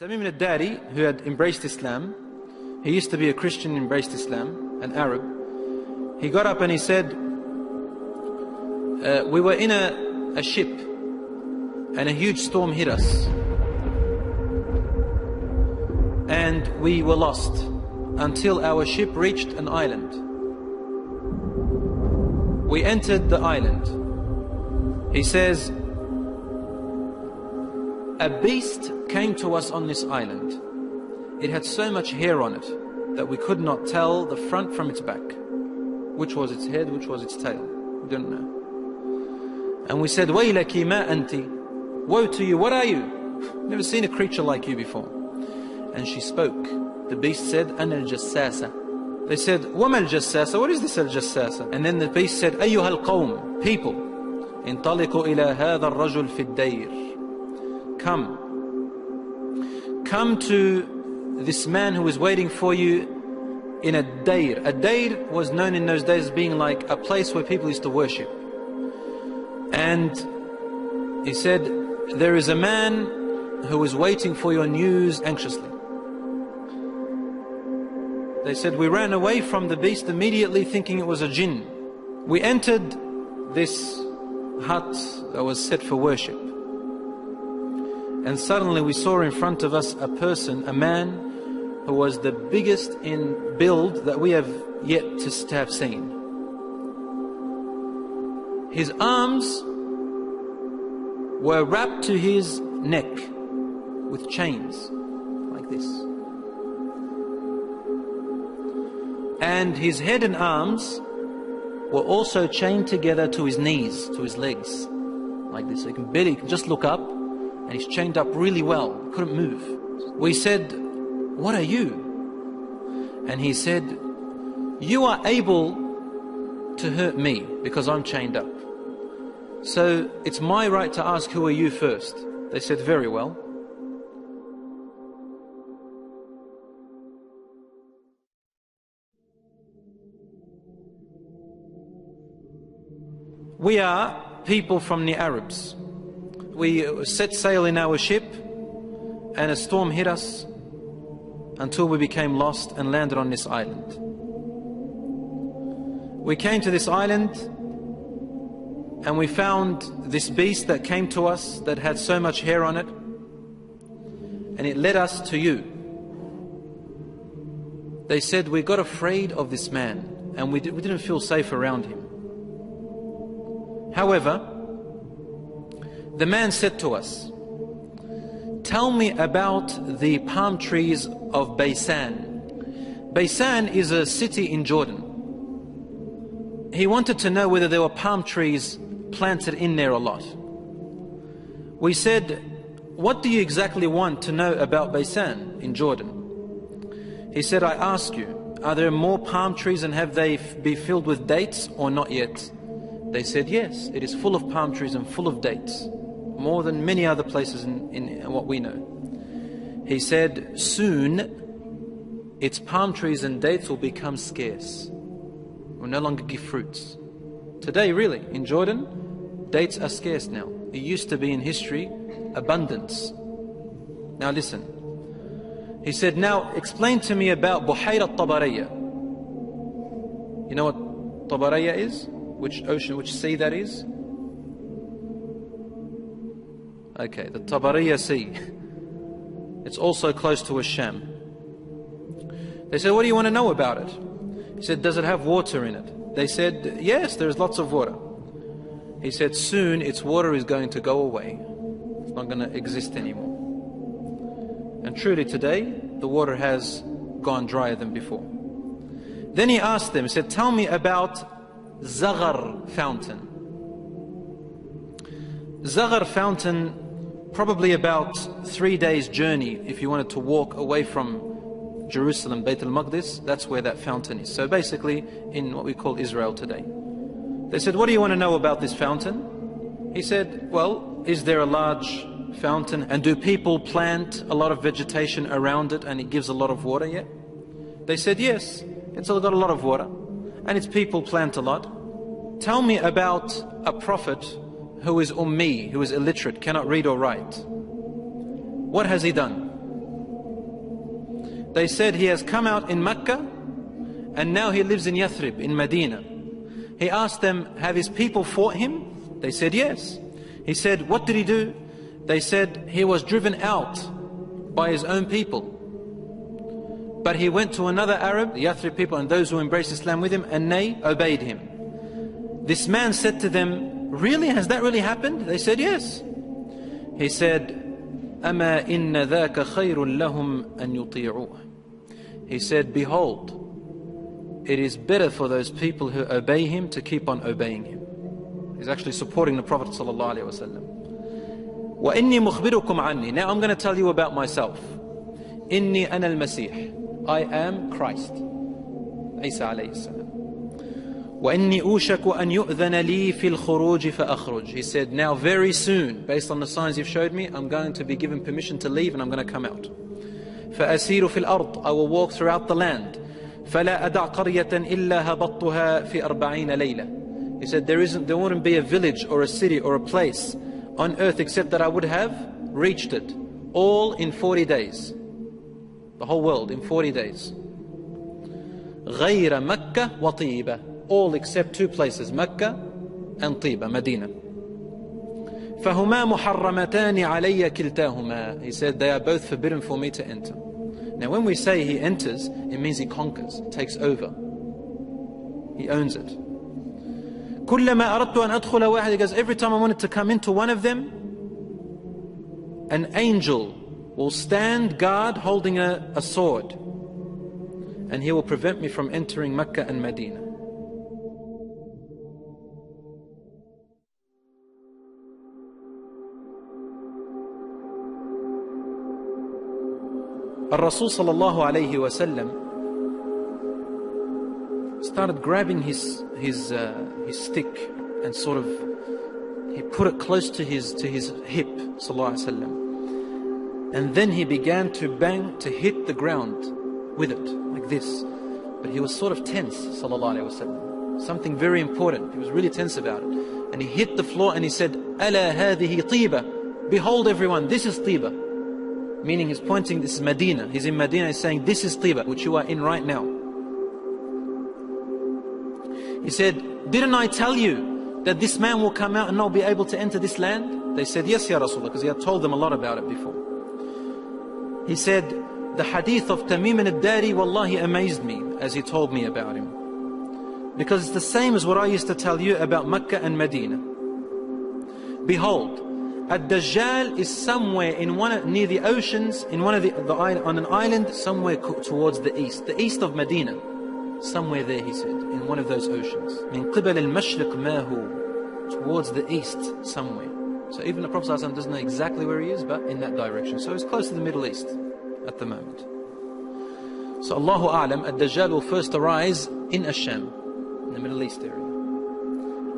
Tamim al-Dari, who had embraced Islam, he used to be a Christian, embraced Islam, an Arab. He got up and he said, we were in a ship and a huge storm hit us. And we were lost until our ship reached an island. We entered the island. He says, a beast came to us on this island. It had so much hair on it that we could not tell the front from its back. Which was its head, which was its tail. We didn't know. And we said, Waylaki ma anti. Woe to you, what are you? Never seen a creature like you before. And she spoke. The beast said, Ana al-Jassasa. They said, Wama al-Jassasa? What is this al-Jassasa? And then the beast said, Ayyuha al-Qawm, people, intaliqu ila hadha al-rajul fi ad-dayr. Come to this man who is waiting for you in a dayr. A dayr was known in those days as being like a place where people used to worship. And he said, there is a man who is waiting for your news anxiously. They said, we ran away from the beast immediately thinking it was a jinn. We entered this hut that was set for worship. And suddenly we saw in front of us a person, a man who was the biggest in build that we have yet to have seen. His arms were wrapped to his neck with chains like this. And his head and arms were also chained together to his knees, to his legs, like this. So you can just look up, and he's chained up really well, couldn't move. We said, what are you? And he said, you are able to hurt me because I'm chained up. So it's my right to ask, who are you first? They said, very well. We are people from the Arabs. We set sail in our ship and a storm hit us until we became lost and landed on this island. We came to this island and we found this beast that came to us that had so much hair on it, and it led us to you. They said, we got afraid of this man and we didn't feel safe around him. However, the man said to us, tell me about the palm trees of Baysan. Baysan is a city in Jordan. He wanted to know whether there were palm trees planted in there a lot. We said, what do you exactly want to know about Baysan in Jordan? He said, I ask you, are there more palm trees and have they be filled with dates or not yet? They said, yes, it is full of palm trees and full of dates, more than many other places in what we know. He said, soon its palm trees and dates will become scarce, will no longer give fruits. Today, really, in Jordan, dates are scarce now. It used to be in history abundance. Now listen. He said, now explain to me about Buhayra Tabaraya. You know what Tabaraya is? Which ocean, which sea that is? Okay, the Tabaraya Sea. It's also close to Sham. They said, what do you want to know about it? He said, does it have water in it? They said, yes, there's lots of water. He said, soon its water is going to go away. It's not going to exist anymore. And truly today, the water has gone drier than before. Then he asked them, he said, tell me about Zaghar fountain. Zaghar fountain, probably about 3 days journey if you wanted to walk away from Jerusalem, Bayt al-Maqdis, that's where that fountain is. So basically in what we call Israel today. They said, what do you want to know about this fountain? He said, well, is there a large fountain and do people plant a lot of vegetation around it and it gives a lot of water yet? They said, yes, it's got a lot of water and its people plant a lot. Tell me about a prophet who is ummi, who is illiterate, cannot read or write. What has he done? They said he has come out in Mecca and now he lives in Yathrib, in Medina. He asked them, have his people fought him? They said yes. He said, what did he do? They said he was driven out by his own people. But he went to another Arab, the Yathrib people and those who embraced Islam with him, and they obeyed him. This man said to them, really? Has that really happened? They said yes. He said, أَمَا إِنَّ ذَاكَ خَيْرٌ لَهُمْ أَنْ يُطِيعُوهُ. He said, behold, it is better for those people who obey him to keep on obeying him. He's actually supporting the Prophet ﷺ. وَإِنِّي مُخْبِرُكُمْ عَنِّي. Now I'm going to tell you about myself. إِنِّي أَنَا الْمَسِيحِ. I am Christ. Isa alayhi salam. وَإِنِّي أُوشَكُ أَنْ يُؤْذَنَ لِي فِي الْخُرُوجِ فَأَخْرُجِ. He said, now very soon, based on the signs you've showed me, I'm going to be given permission to leave and I'm going to come out. فَأَسِيرُ فِي الْأَرْضِ. I will walk throughout the land. فَلَا أَدَعْ قَرْيَةً إِلَّا هَبَطْتُهَا فِي 40 لَيْلَةً. He said, there wouldn't be a village or a city or a place on earth except that I would have reached it. All in 40 days. The whole world in 40 days. غَيْرَ مَكَّةَ وَطِيبَةَ. All except two places, Mecca and Tiba, Medina. فَهُمَا مُحَرَّمَتَانِ عَلَيَّ كِلْتَاهُمَا. He said, they are both forbidden for me to enter. Now when we say he enters, it means he conquers, takes over. He owns it. كُلَّمَا أَرَدْتُ أَنْ أَدْخُلَ وَاحِدٍ. He goes, every time I wanted to come into one of them, an angel will stand guard holding a sword, and he will prevent me from entering Mecca and Medina. Rasul sallallahu alayhi wa sallam started grabbing his stick and sort of he put it close to his hip, sallallahu alayhi wa sallam. And then he began to bang, to hit the ground with it, like this. But he was sort of tense, sallallahu alayhi wa sallam. Something very important. He was really tense about it. And he hit the floor and he said, أَلَا هَذِهِ طِيبَةٌ. Behold everyone, this is Tiba. Meaning he's pointing, this is Medina. He's in Medina, he's saying, this is Tiba, which you are in right now. He said, didn't I tell you that this man will come out and not be able to enter this land? They said, yes, Ya Rasulullah, because he had told them a lot about it before. He said, the hadith of Tamim al-Dari, wallahi, amazed me as he told me about him. Because it's the same as what I used to tell you about Mecca and Medina. Behold, Dajjal is somewhere in near the oceans, in one of on an island somewhere towards the east of Medina. Somewhere there, he said, in one of those oceans. Min qibal al-mashriq ma hu, towards the east somewhere. So even the Prophet ﷺ doesn't know exactly where he is, but in that direction. So he's close to the Middle East at the moment. So Allahu A'lam, Ad-Dajjal will first arise in Asham, in the Middle East area.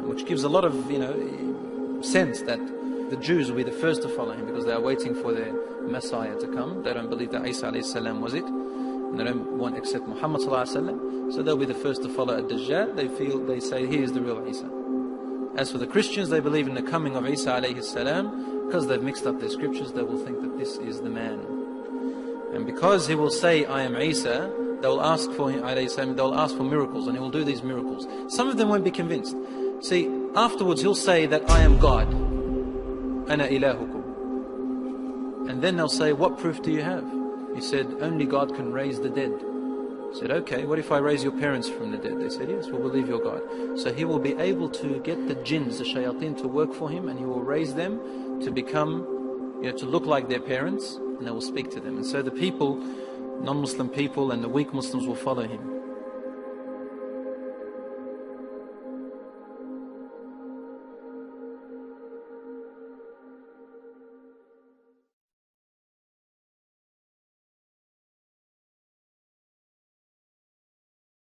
Which gives a lot of, sense that the Jews will be the first to follow him because they are waiting for their Messiah to come. They don't believe that Isa alayhi salam was it. And they don't want to accept Muhammad.Salah. So they'll be the first to follow Ad-Dajjal. They say he is the real Isa. As for the Christians, they believe in the coming of Isa alayhi salam. Because they've mixed up their scriptures, they will think that this is the man. And because he will say, I am Isa, they will ask for him, alayhi salam, they will ask for miracles, and he will do these miracles. Some of them won't be convinced. See, afterwards he'll say that I am God. Ana ilahukum. And then they'll say, what proof do you have? He said, only God can raise the dead. He said, okay, what if I raise your parents from the dead? They said, yes, we'll believe you're God. So he will be able to get the jinns, the shayateen, to work for him, and he will raise them to become, to look like their parents, and they will speak to them. And so the people, non-Muslim people and the weak Muslims will follow him.